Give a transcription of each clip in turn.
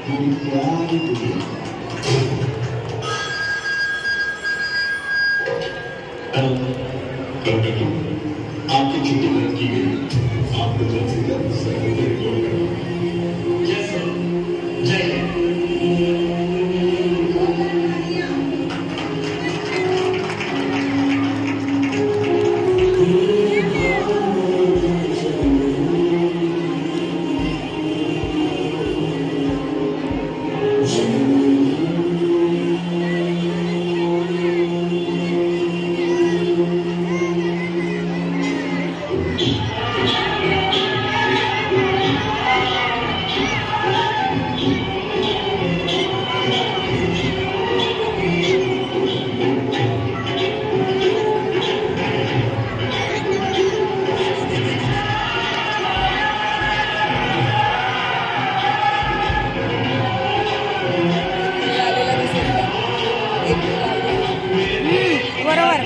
आपकी छुट्टी रद्द की गई। आपको जल्द से जल्द सेक्रेटरी रिपोर्ट करना। Yes sir. जय हिंद। बरोबर.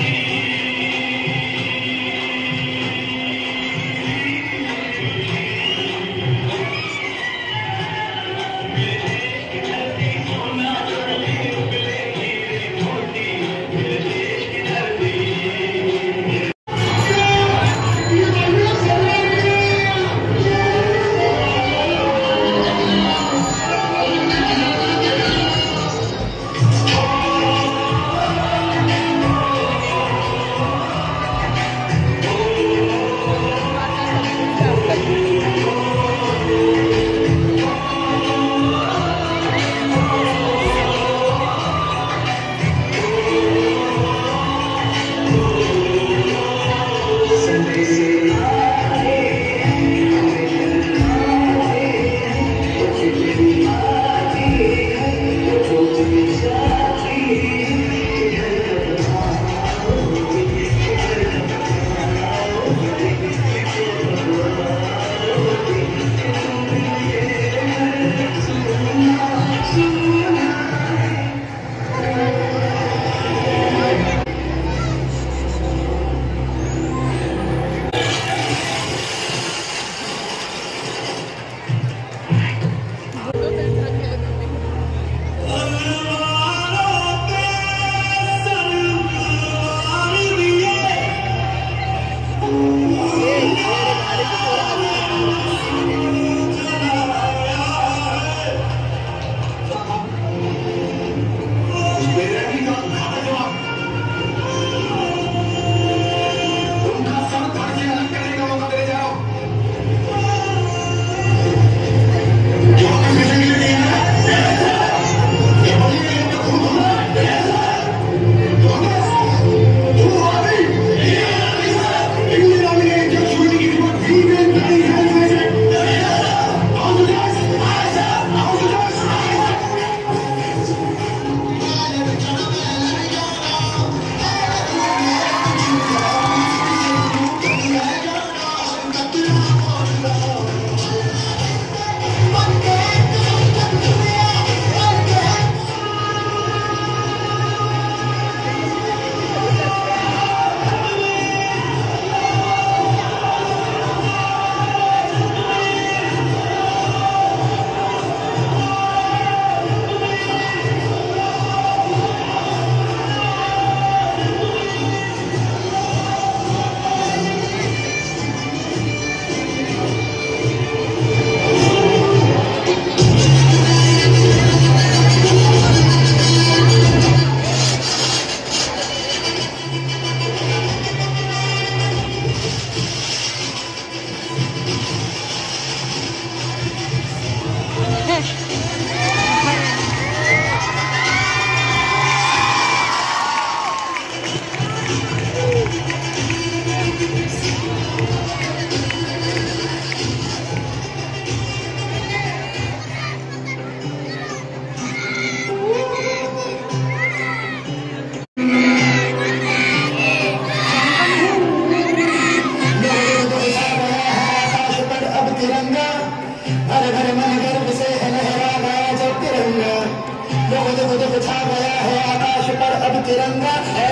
छा गया है आकाश पर अब तिरंगा है।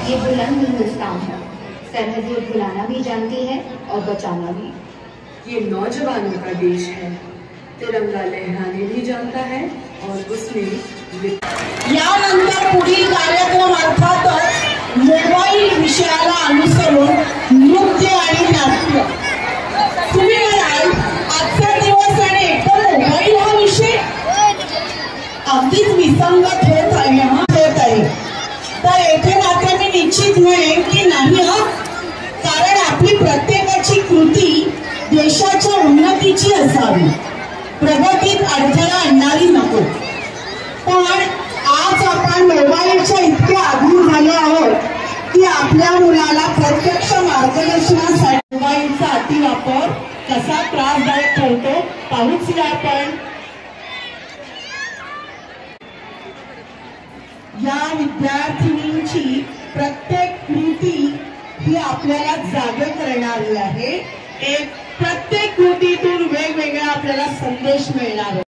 ये बुलंद हिंदुस्तान है, सरहदें भुलाना भी जानती है और बचाना भी। ये नौजवानों का देश है, तिरंगा लहराने भी जानता है और उसमें यानंतर पुढील कार्यक्रम अर्थातच मोबाईल विषयाला अनुसरून नृत्य आणि नाट्य। तुम्ही म्हणाल आजचा दिवस आणि एकदम मोबाईल हा विषय अगदीच विसंगत होत आहे तर येथे मात्र मी निश्चित म्हणेन की नाही हा, कारण आपली प्रत्येकाची कृती देशाच्या उन्नतीची असावी, प्रगतीत अडथळा आणणारी नको। पण आज आपण मोबाईलच्या इतके आधीन झालो आहोत की आपल्या मुलाला प्रत्यक्ष मार्गदर्शनासाठी मोबाईलचा अतिवापर कसा त्रासदायक ठरतो पाहूच या आपण। या विद्यार्थिनींची प्रत्येक कृती ही आपल्याला जागे करणारी आहे। एक प्रत्येक कृतीतून वेगवेगळा आपल्याला संदेश मिळणार आहे।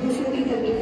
दूसरों की तकलीफ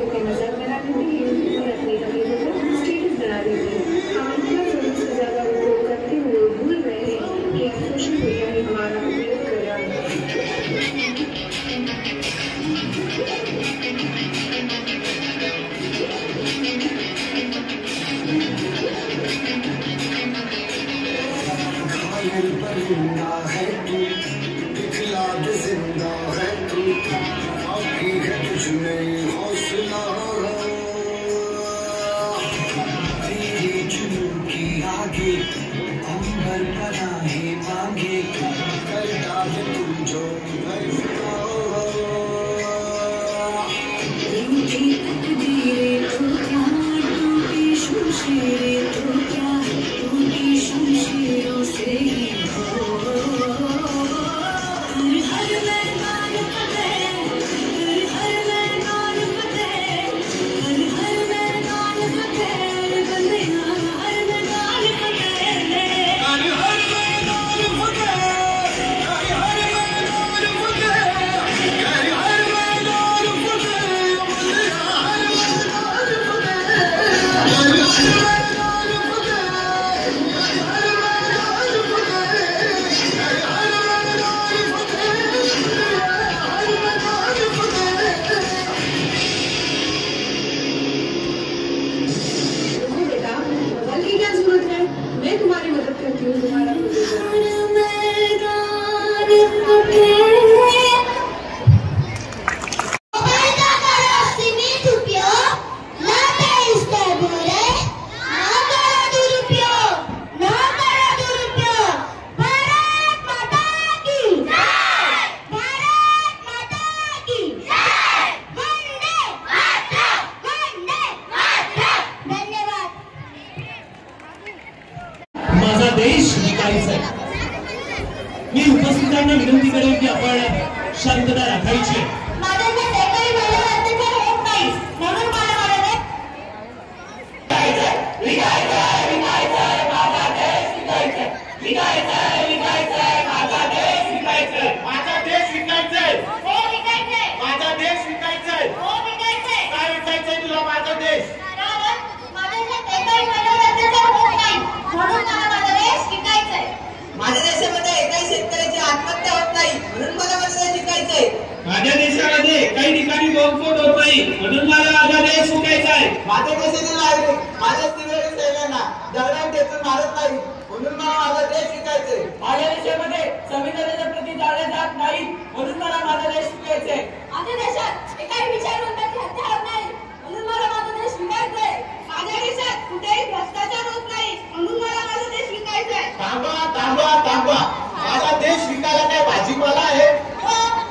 मांगे अंबर बनाए मांगे करता है तुम जो टूटी तकदीरें तो क्या टूटी शमशीरें तो क्या टूटी शमशीरों से ही देश विकायचा आहे। मी उपस्थितांना विनंती करेन की आपण शांतता राखायची आहे। माझ्या देशामध्ये एकाही शेतकऱ्याची आत्महत्या होत नाही म्हणून मला माझा देश विकायचा आहे। माझ्या देशामध्ये काही ठिकाणी बॉम्बस्फोट होत नाही म्हणून मला माझा देश विकायचा आहे। माझ्या देशातील नागरिक माझ्या सीमेवरील सैन्यांना दगडात ठेचून मारत नाही म्हणून मला माझा देश विकायचा आहे। माझ्या देशामध्ये संविधानाच्या प्रती जाळले जात नाही म्हणून मला माझा देश विकायचा आहे। माझ्या देशात एकाही विचारवंताची हत्या होत नाही म्हणून मला माझा देश विकायचा आहे। माझ्या देशात कुठेही भ्रष्टाचार होत नाही म्हणून मला माझा देश विकायचा आहे। थांबा थांबा थांबा, माझा देश विकायला काय भाजीपाला आहे?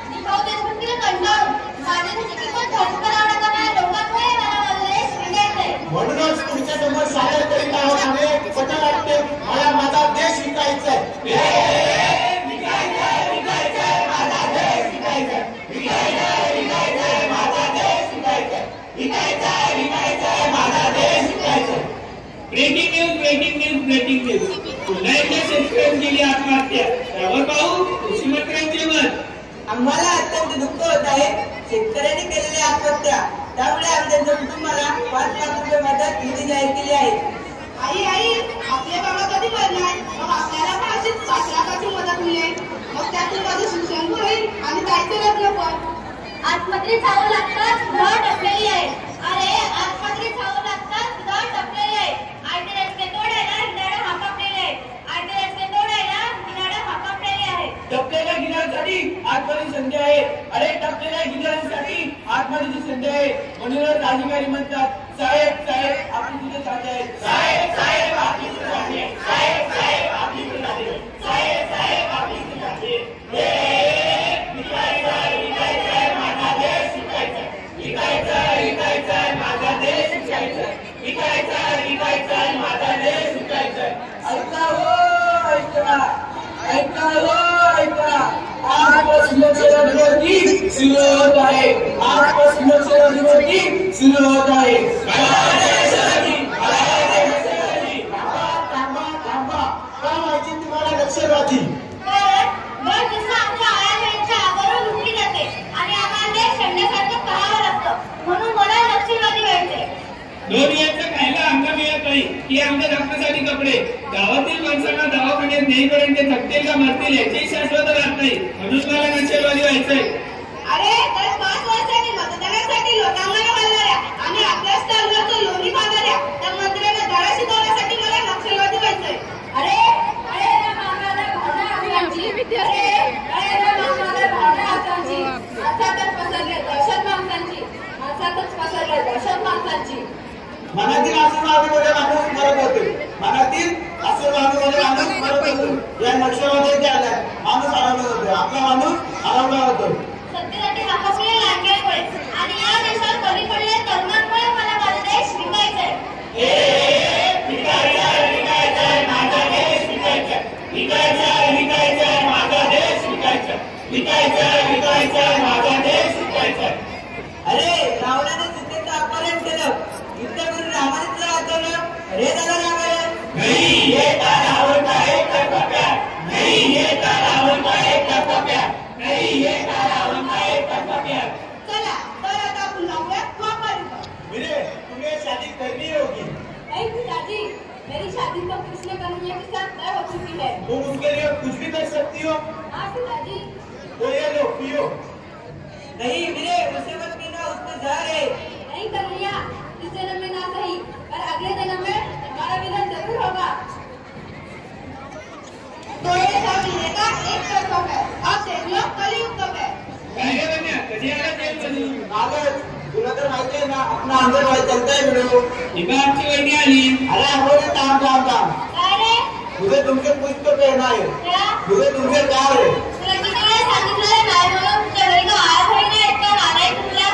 दिखाऊ देशभक्तीला कंटाळून माझ्या देशाची पण संस्कार आणणाऱ्या लोकांमुळे मला माझा देश विकायचा आहे। म्हणूनच तुमच्या समोर सादर करीत आहोत आम्ही पथनाट्य, मला माझा देश विकायचा आहे। ब्रेकिंग न्यूज पुन्हा एकदा शेतकऱ्यांनी केली आत्महत्या, त्यावर पाहू कृषी मंत्र्यांचे मत। आम्हाला अत्यंत दुःख होत आहे शेतकऱ्यांनी केलेली आत्महत्या, त्यामुळे आमच्या कुटुंबाला 5 लाख रुपये मदत निधी जाहीर केली आहे। आई आपले बाबा कधी मरणार? मग आपल्याला पण अशीच 5 लाखाची मदत मिळेल, मग त्यातून माझं शिक्षण होईल आणि जायचं लग्न पण। आत्महत्या चावू लागतात घर टपलेली आहे। अरे आत्महत्या चावू लागतात घर टपलेली आहे। आयते रस्ते तोडायला हिंडाडा हाकापलेले आहे। आयते रस्ते तोडायला हिंडाडा हाकापलेले आहे। टपलेल्या गिऱ्हाईकांसाठी आत्महत्येची संधी आहे। अरे टपलेल्या गिऱ्हाईकांसाठी आत्महत्येची संधी आहे, म्हणूनच अधिकारी म्हणतात साहेब साहेब आपली तुझे साथे आहेत, साहेब साहेब आपली तुझे साथे आहेत, साहेब साहेब आपली तुझे साथे आहेत, साहेब साहेब आपली तुझे साथे आहेत। सुरू होत आहे, आजपासून निवडणूक सुरू होत आहे। तुम्हाला नक्षलवादी दोन याचं खायला हंगाम येत नाही की आमच्या रक्तासाठी कपडे, गावातील माणसांना दवाखान्यात नेईपर्यंत ते थकतील का मरतील याची शाश्वत राहत नाही, म्हणून मला नक्षलवादी व्हायचंय। अरे तर 5 वर्षांनी मतदानासाठी लोटांगणं घालणाऱ्या आणि आपल्या स्थानाचं लोणी बांधणाऱ्या त्या मंत्र्यांना धडा शिकवण्यासाठी मला नक्षलवादी व्हायचंय। अरे अरे त्या मामाला भावना असल्याची अर्थातच पसरले दहशत माणसांची मनातील आसुरामध्ये माणूस मरत होते, मनातील आसुरा या नक्षलामध्ये गेलाय माणूस हरवला जातोय आपला माणूस हरवला जातो सत्तेसाठी हाकपले लांडग्यामुळे आणि या देशात बळी पडलेल्या तरुणांमुळे मला माझा देश विकायचा आहे विकायचा माझा देश विकायचा विकायचा माझा देश विकायचा विकायचा माझा देश विकायचा अरे रावणाने सीतेचं अपहरण केलं युद्ध करून रामाने वाचवलं अरे त्याला रामायण नहीं येता रावण का एक कप्या नहीं येता रावण का एक कप्या नहीं येता रावण का एक कप्या चला तर आता आपण जाऊया द्वापारयुगात. मेरे तुम्हें शादी करनी होगी नहीं पिताजी मेरी शादी तो कृष्ण कन्हैया के साथ तय हो चुकी है. तुम उसके लिए कुछ भी कर सकती हो हाँ पिताजी. तो ये लो पियो नहीं मेरे उसे मत पीना उसमें जहर है नहीं कन्हैया इस जन्म में ना सही पर अगले जन्म में हमारा मिलन जरूर होगा. तो ये सब मिलेगा एक तरफ है. अब देख लो कलयुग कब है. काय रे बन्या कधी आला तेल बनी नागज तुला तर माहिती आहे ना अपना अंदर भाई चलता है वीडियो इबा आमची वहिनी आली अरे हमारे काम काय रे मुझे तुमसे कुछ तो कहना है क्या मुझे तुमसे प्यार है तुला किती वेळा सांगितलं नाही म्हणून तुझ्या घरी का आया होई ना इतका नालाय तुला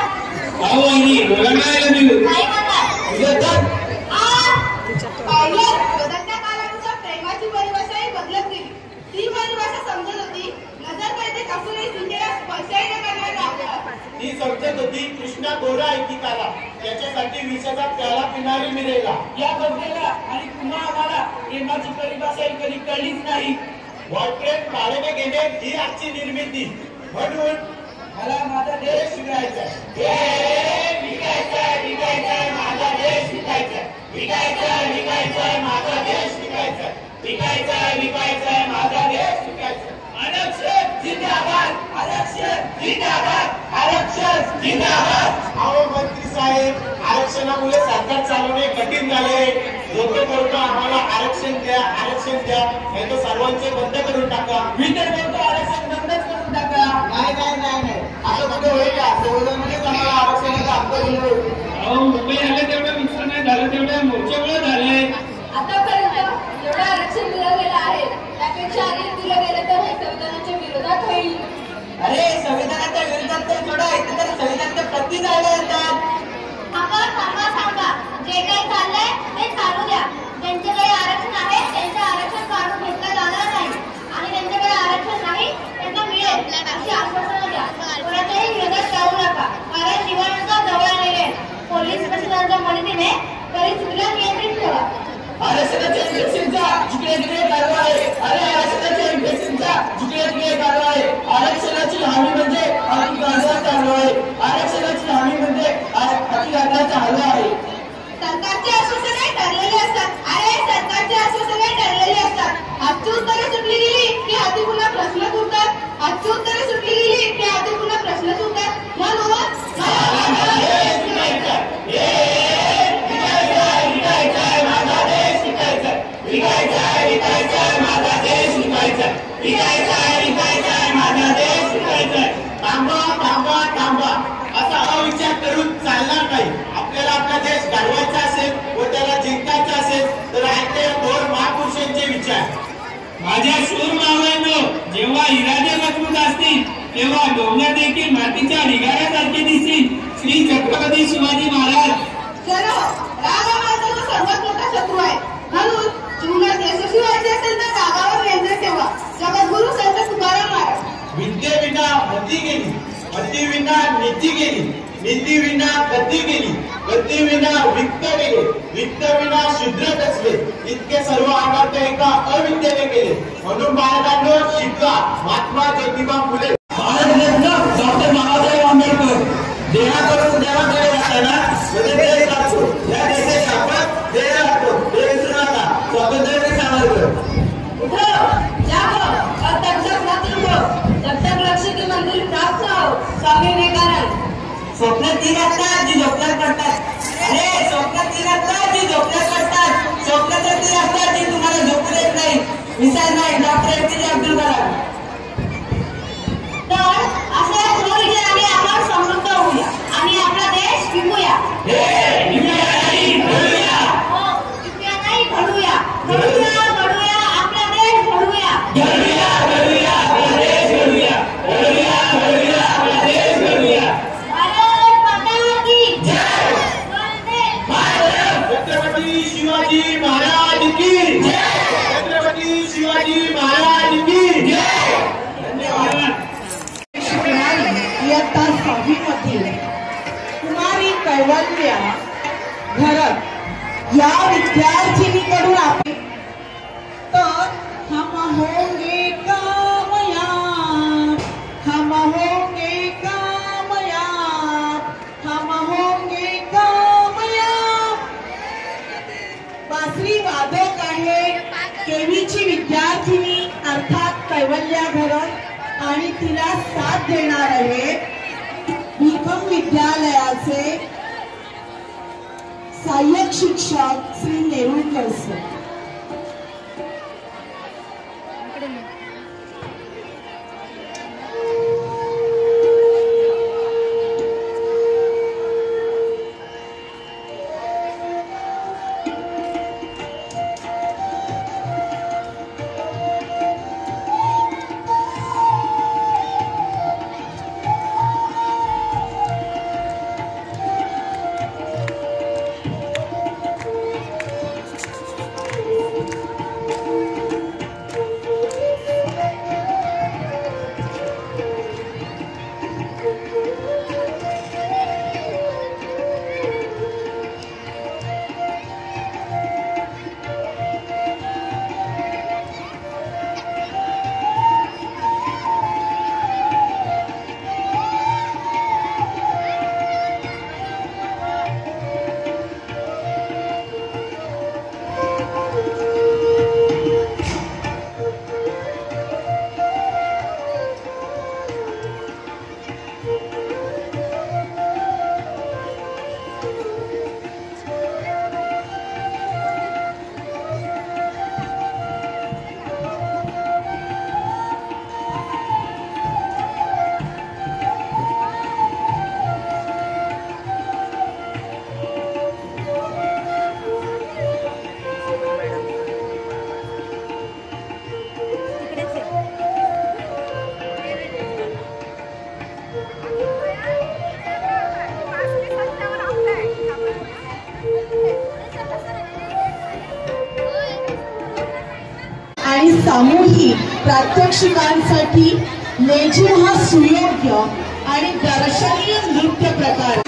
अहो वहिनी बोला नाही आलं मी नाही म्हणणार. मुझे तर पाहिलं बदलत्या काळानुसार प्रेमाची परिभाषाही बदलत गेली. ती परिभाषा समजत होती नजर पडते कसूनही सीतेला स्पर्शही न करणारा आपला. ती समजत होती कृष्णा गोरा आहे की काला त्याच्यासाठी विषाचा प्याला पिणारी मिळेला या बदलेला आणि पुन्हा आम्हाला प्रेमाची परिभाषा कधी कळलीच नाही. बॉयफ्रेंड भाड्याने घेणे ही आजची निर्मिती म्हणून मला माझा देश शिकायचा विकायचा माझा देश विकायचा विकायचा माझा देश विकायचा विकायचा माझा देश विकायचा. आरक्षण जिंदाबाद आरक्षण जिंदाबाद. अहो मंत्री साहेब आरक्षणामुळे सरकार चालवणे कठीण झाले योग्य करून आम्हाला आरक्षण द्या नाही तर सर्वांचे बंद करून टाका मी तर बोलतो आरक्षण बंदच करून टाका. नाही असं कुठे होईल का संविधानानेच आम्हाला आरक्षणाचा हक्क दिला अहो मुंबई आलं तेवढं नुकसान नाही झालं तेवढ्या मोर्चामुळे झालंय. आतापर्यंत जेवढं आरक्षण दिलं गेलं आहे त्यापेक्षा अधिक दिलं गेलं तर हे संविधानाच्या विरोधात होईल. अरे संविधानाच्या विरोधात तर थोडं ऐकलं तर संविधानाच्या प्रती जायला येतात. थांबा जे काही चाललंय ते चालू द्या. ज्यांच्याकडे आरक्षण आहे त्यांचं आरक्षण काढून घेतलं जाणार नाही आणि ज्यांच्याकडे आरक्षण नाही त्यांना मिळेल अशी आश्वासनं द्या. कोणाच्याही विरोधात जाऊ नका कारण निवडणुका जवळ आलेल्या आहेत. पोलीस प्रशासनाच्या मदतीने परिस्थितीला नियंत्रित ठेवा. आरक्षणाच्या इन्फेक्शनचा जिकडे तिकडे कारवाई अरे आरक्षणाच्या इन्फेक्शनचा जिकडे तिकडे कारवाई आरक्षणाची हमी म्हणजे अतिक्रमणाचा कारवाई आरक्षणाची हमी म्हणजे अतिक्रमणाचा हल्ला आहे. सरकारची आश्वासने ठरलेली असतात. अरे सरकारची आश्वासने ठरलेली असतात. आजची उत्तरे सुटली गेली की हाती पुन्हा प्रश्न उठतात. आजची उत्तरे सुटली गेली की हाती पुन्हा प्रश्न उठतात. म्हणून थांबा असा अविचार करून चालणार नाही. आपल्याला आपला देश घडवायचा असेल व त्याला जिंकायचा असेल तर ऐकते दोन महापुरुषांचे विचार. माझ्या शूर मावळ्यांनो जेव्हा इरादे मजबूत असतील तेव्हा डोंगर देखील मातीच्या ढिगाऱ्यासारखे दिसतील. श्री छत्रपती शिवाजी महाराज. चलो राग हा माणसाचा सर्वात मोठा शत्रू आहे. म्हणून जीवनात यशस्वी व्हायचे असेल तर रागावर नियंत्रण ठेवा. जगद्गुरु संत तुकाराम महाराज. विद्येविना मती गेली मतीविना नीती गेली नीतीविना गती गेली गतीविना वित्त गेले वित्तविना शूद्र कसले इतके सर्व अनर्थ एका अविद्येने केले. म्हणून बाळकांनो शिकवा महात्मा ज्योतिबा फुले भारतरत्न डॉक्टर बाबासाहेब आंबेडकर देहा करून देवाकडे जाताना देश लागतो या देशाची आपण देह लागतो हे विसरू नका. स्वातंत्र्य सावरकर उठो जागो और तब तक मत रुको जब तक लक्ष्य की मंजिल प्राप्त न हो. स्वामी विवेकानंद. स्वप्न ती असतात जी झोपण्यात पडतात. अरे स्वप्न ती असतात जी झोपण्यात पडतात. स्वप्न तर ती असतात जी तुम्हाला झोपू देत नाही. विसर नाही डॉक्टर APJ अब्दुल कलाम. घरत या विद्यार्थिनीकडून आपण तर हम होंगे कामयाब, हम होंगे कामयाब, हम होंगे कामयाब। बासरी वादक आहे केवीची विद्यार्थिनी अर्थात कैवल्या घरत आणि तिला साथ देणार आहे भीकम विद्यालयाचे सहाय्यक शिक्षक श्री नेरुळकर सर। आणि सामूहिक प्रात्यक्षिकांसाठी लेझिम हा सुयोग्य आणि दर्शनीय नृत्य प्रकार।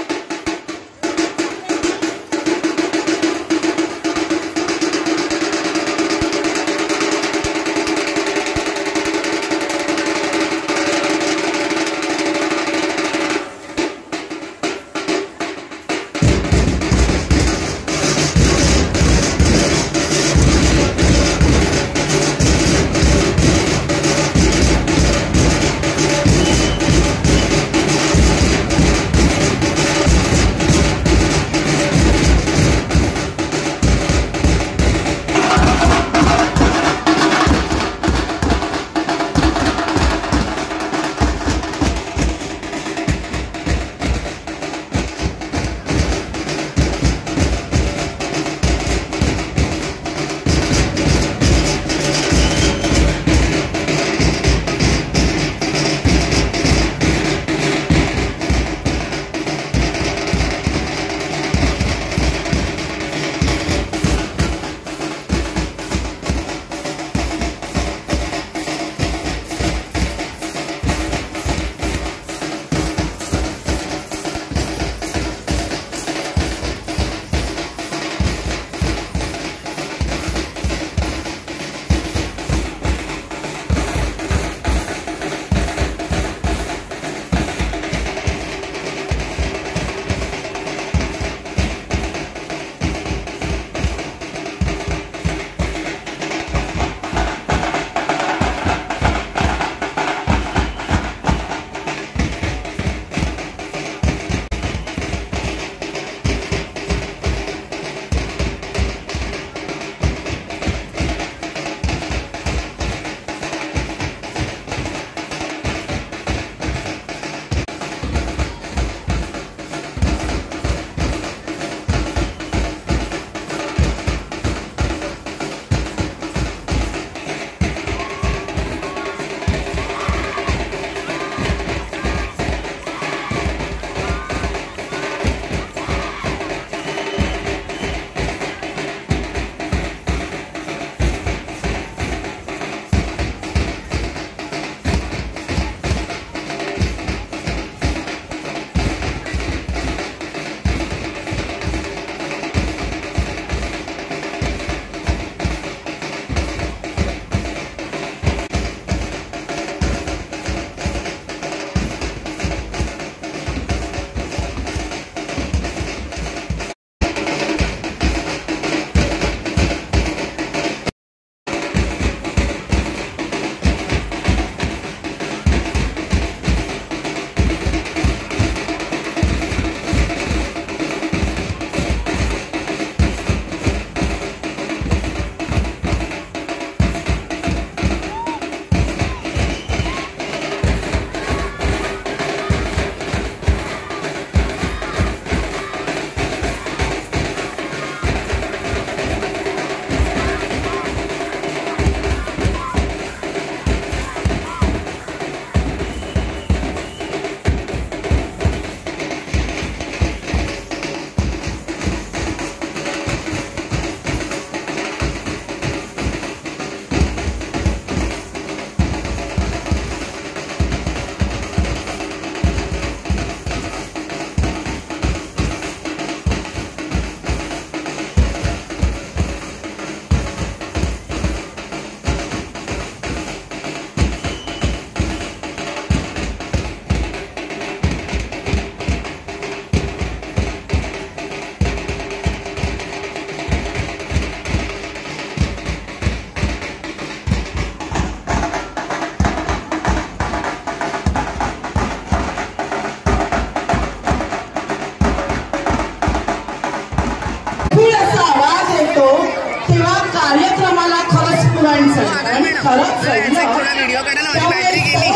महत्वाचं आणि खरंच व्हिडिओ काढायला माझी बॅटरी गेली.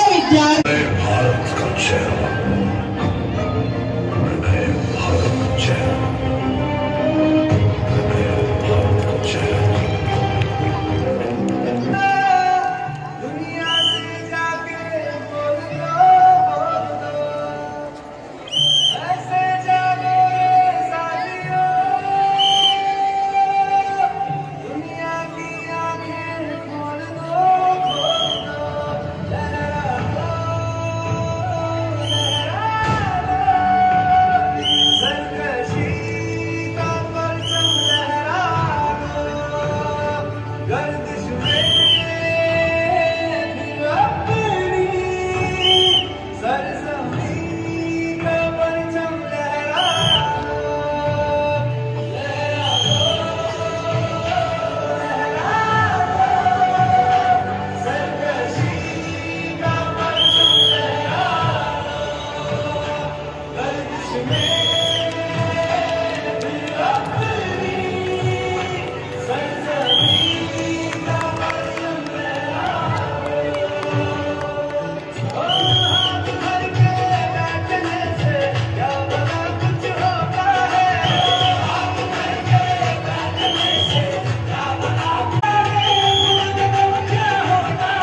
भारत का चेहरा, मैं भारत का चेहरा, मैं भारत का चेहरा. दुनिया से जाके बोल दो, ऐसे जागो रे साथियों, दुनिया की आंखें खोल दो, लहरा दो, सरकशी का परचम लहरा दो, गर्दिश में फिर अपनी सरजमीं का परचम लहरा दो, सरकशी का परचम लहरा दो, गर्दिश में फिर अपनी सरजमीं का परचम लहरा दो। हाथ भर के बैठने से क्या भला कुछ होता है, हाथ भर के बैठने से क्या भला कुछ होता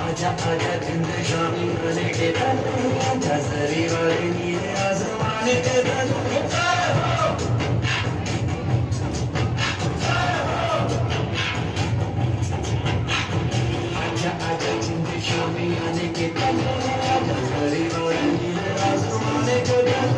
आजा आजा जिंद शामी बने के तन, आजा सरी वाली नीले आसमाने के तन, आजा आजा जिंद शामी आने के तन, आजा सरी वाली नीले आसमाने के तन.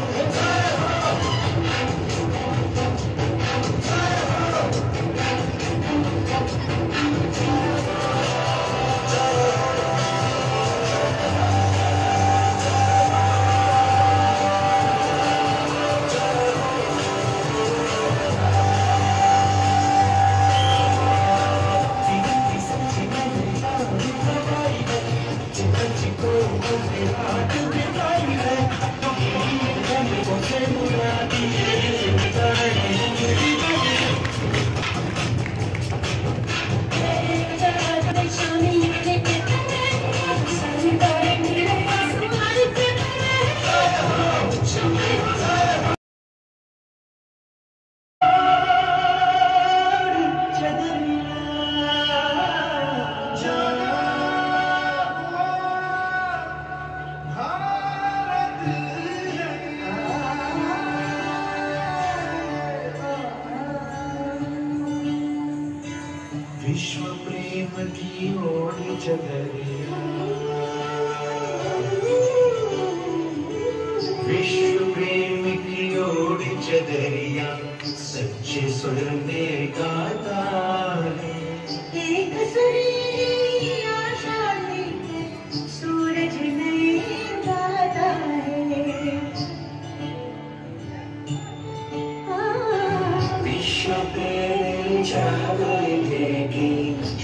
विश्व प्रेम की ओर चदरिया, विश्व प्रेम की ओर चदरिया, सच्चे सुर में गाता है, एक सुरीली आशा लेके सूरज नहीं गाता है, विश्व प्रेम चाहेगी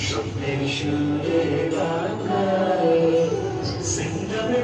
शुभ शुभ गाता है, सिंह में